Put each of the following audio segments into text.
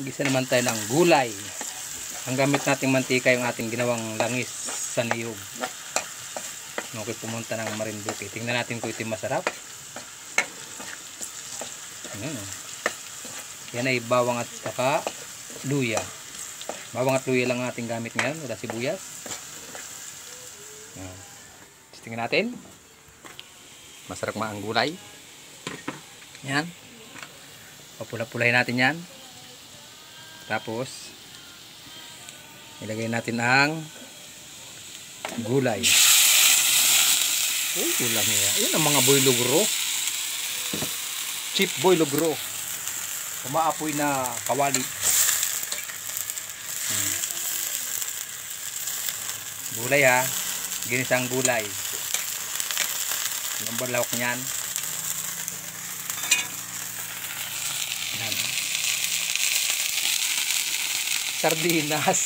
Gisa naman tayo ng gulay. Ang gamit nating mantika yung ating ginawang langis sa niyog. Okay, pumunta ng Marinduque. Tingnan natin kung ito masarap. Ayan, oh. Yan ay bawang at saka luya. Bawang at luya lang ang ating gamit ngayon. Wala sibuyas. Ayan. Tingnan natin. Masarap nga ang gulay. Yan. Papula-pulahin natin yan. Tapos ilagay natin ang gulay. Oh, kulang niya. Ayan ang mga boy lugro. Cheap boy lugro. Umaapoy na kawali. Gulay ha. Ginisang gulay. Ang balawak niyan. Yan. Sardinas.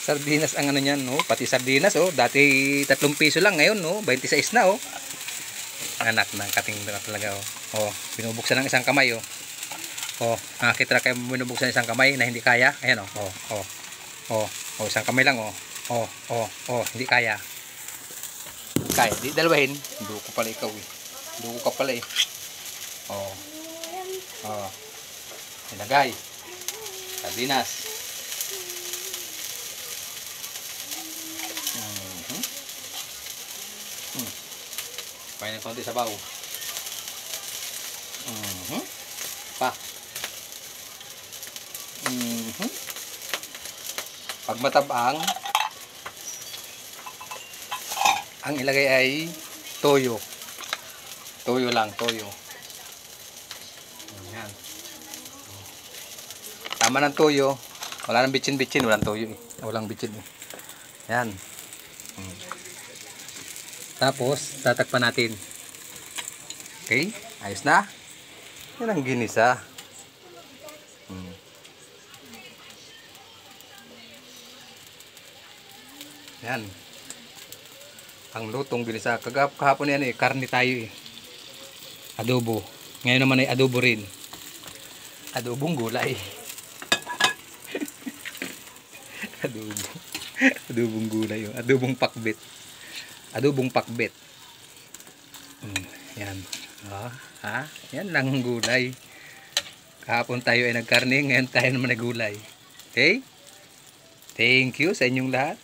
Sardinas ang ano niyan, no? Pati sardinas, oh. Dati 3 piso lang, ngayon, no? 26 na, oh. Anak ng kating na talaga, oh. Oh, binubuksan ng isang kamay, oh. Oh, nakita na kayo binubuksan ng isang kamay na hindi kaya. Ayan, oh. Oh, oh. Oh, oh, isang kamay lang, oh. Oh, oh, oh, hindi kaya. Kaya, di dalawahin. Duko pala ikaw, eh. Duko ka pala, eh. Oh. Oh. Ilagay. Sardinas. Pahin ng konti sabaw. Pa. Pag matabang, ang ilagay ay toyo. Toyo lang, toyo. Ayan. Tama ng toyo. Wala nang bitsin-bitsin, walang toyo eh. Walang bitsin eh. Ayan. Tapos, tatakpan natin. Okay? Ayos na. Yan ang ginisa. Yan. Ang lutong ginisa. Kahapon yan eh, karne tayo eh. Adobo. Ngayon naman ay adobo rin. Adobong gulay. Adobo. Adobong gulay. Oh. Adobong pakbet. Adobong pakbet. Yan. Oh, ha? Yan lang ang gulay. Kahapon tayo ay nagkarne, ngayon tayo naman nagulay. Okay? Thank you sa inyong lahat.